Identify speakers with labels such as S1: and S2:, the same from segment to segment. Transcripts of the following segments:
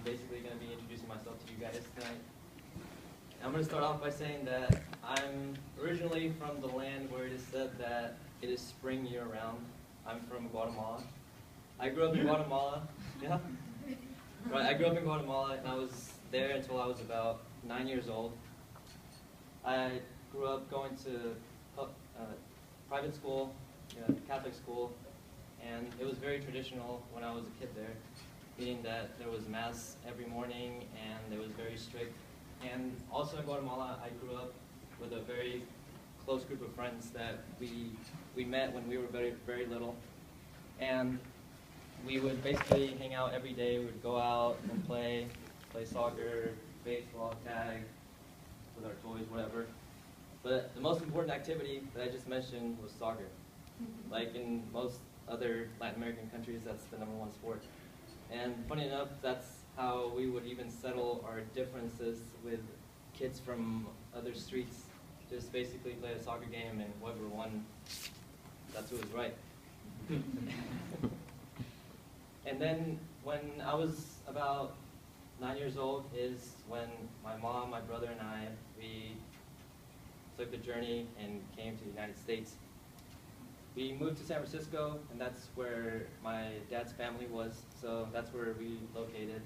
S1: I'm basically going to be introducing myself to you guys tonight. I'm going to start off by saying that I'm originally from the land where it is said that it is spring year-round. I'm from Guatemala. I grew up in Guatemala. Yeah? Right, I grew up in Guatemala, and I was there until I was about 9 years old. I grew up going to private school, Catholic school, and it was very traditional when I was a kid there, meaning that there was mass every morning and it was very strict. And also in Guatemala, I grew up with a very close group of friends that we met when we were very, very little. And we would basically hang out every day. We would go out and play soccer, baseball, tag, with our toys, whatever. But the most important activity that I just mentioned was soccer. Like in most other Latin American countries, that's the #1 sport. And funny enough, that's how we would even settle our differences with kids from other streets. Just basically play a soccer game, and whoever won, that's who was right. And then when I was about 9 years old is when my mom, my brother, and we took the journey and came to the United States. We moved to San Francisco, and that's where my dad's family was, so that's where we located.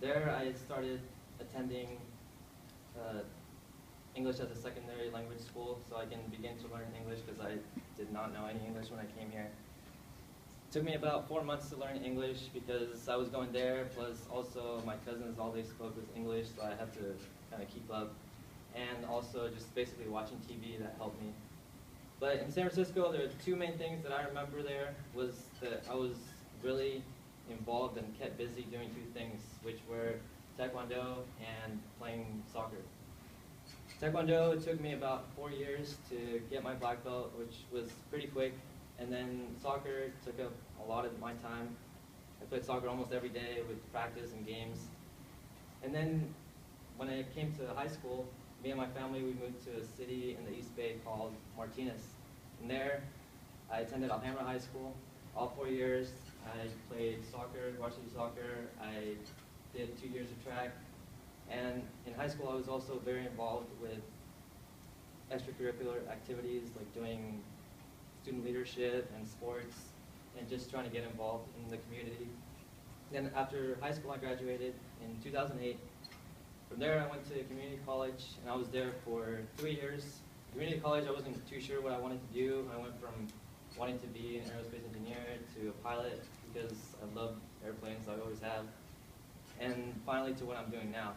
S1: There I started attending English as a secondary language school, so I can begin to learn English because I did not know any English when I came here. It took me about 4 months to learn English because I was going there, plus also my cousins, all they spoke was English, so I had to kind of keep up. And also just basically watching TV that helped me. But in San Francisco, there are two main things that I remember there was that I was really involved and kept busy doing two things, which were Taekwondo and playing soccer. Taekwondo took me about 4 years to get my black belt, which was pretty quick. And then soccer took up a lot of my time. I played soccer almost every day with practice and games. And then when I came to high school, me and my family, we moved to a city in the East Bay called Martinez. And there, I attended Alhambra High School. All 4 years, I played soccer, varsity soccer. I did 2 years of track. And in high school, I was also very involved with extracurricular activities, like doing student leadership and sports, and just trying to get involved in the community. Then after high school, I graduated in 2008. From there, I went to community college, and I was there for 3 years. Community college, I wasn't too sure what I wanted to do. I went from wanting to be an aerospace engineer to a pilot because I love airplanes, I always have, and finally to what I'm doing now.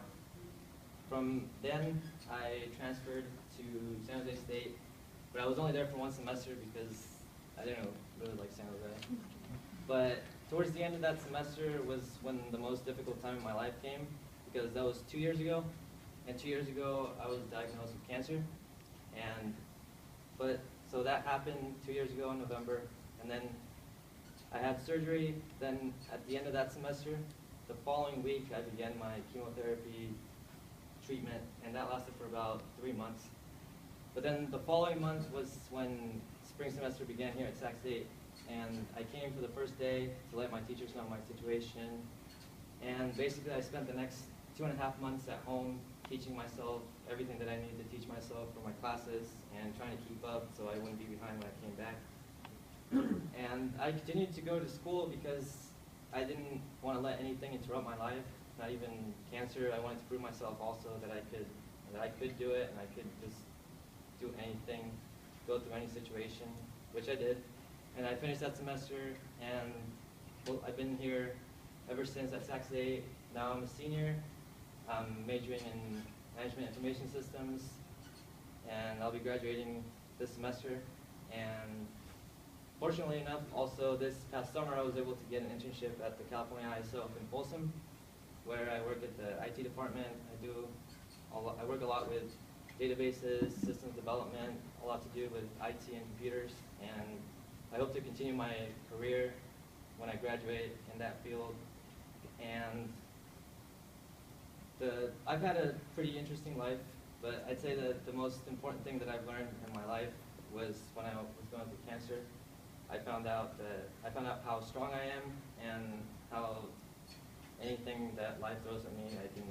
S1: From then, I transferred to San Jose State, but I was only there for 1 semester because I didn't really like San Jose. But towards the end of that semester was when the most difficult time in my life came, because that was 2 years ago, and 2 years ago I was diagnosed with cancer, so that happened 2 years ago in November, and then I had surgery. Then at the end of that semester, the following week I began my chemotherapy treatment, and that lasted for about 3 months. But then the following month was when spring semester began here at Sac State, and I came for the first day to let my teachers know my situation, and basically I spent the next 2.5 months at home teaching myself everything that I needed to teach myself for my classes and trying to keep up so I wouldn't be behind when I came back. And I continued to go to school because I didn't want to let anything interrupt my life, not even cancer. I wanted to prove myself also that I could do it, and I could just do anything, go through any situation, which I did. And I finished that semester, and well, I've been here ever since at Sac State. Now I'm a senior. I'm majoring in management information systems, and I'll be graduating this semester. And fortunately enough, also this past summer, I was able to get an internship at the California ISO up in Folsom, where I work at the IT department. I work a lot with databases, systems development, a lot to do with IT and computers, and I hope to continue my career when I graduate in that field. And I've had a pretty interesting life, but I'd say that the most important thing that I've learned in my life was when I was going through cancer. I found out how strong I am and how anything that life throws at me, I can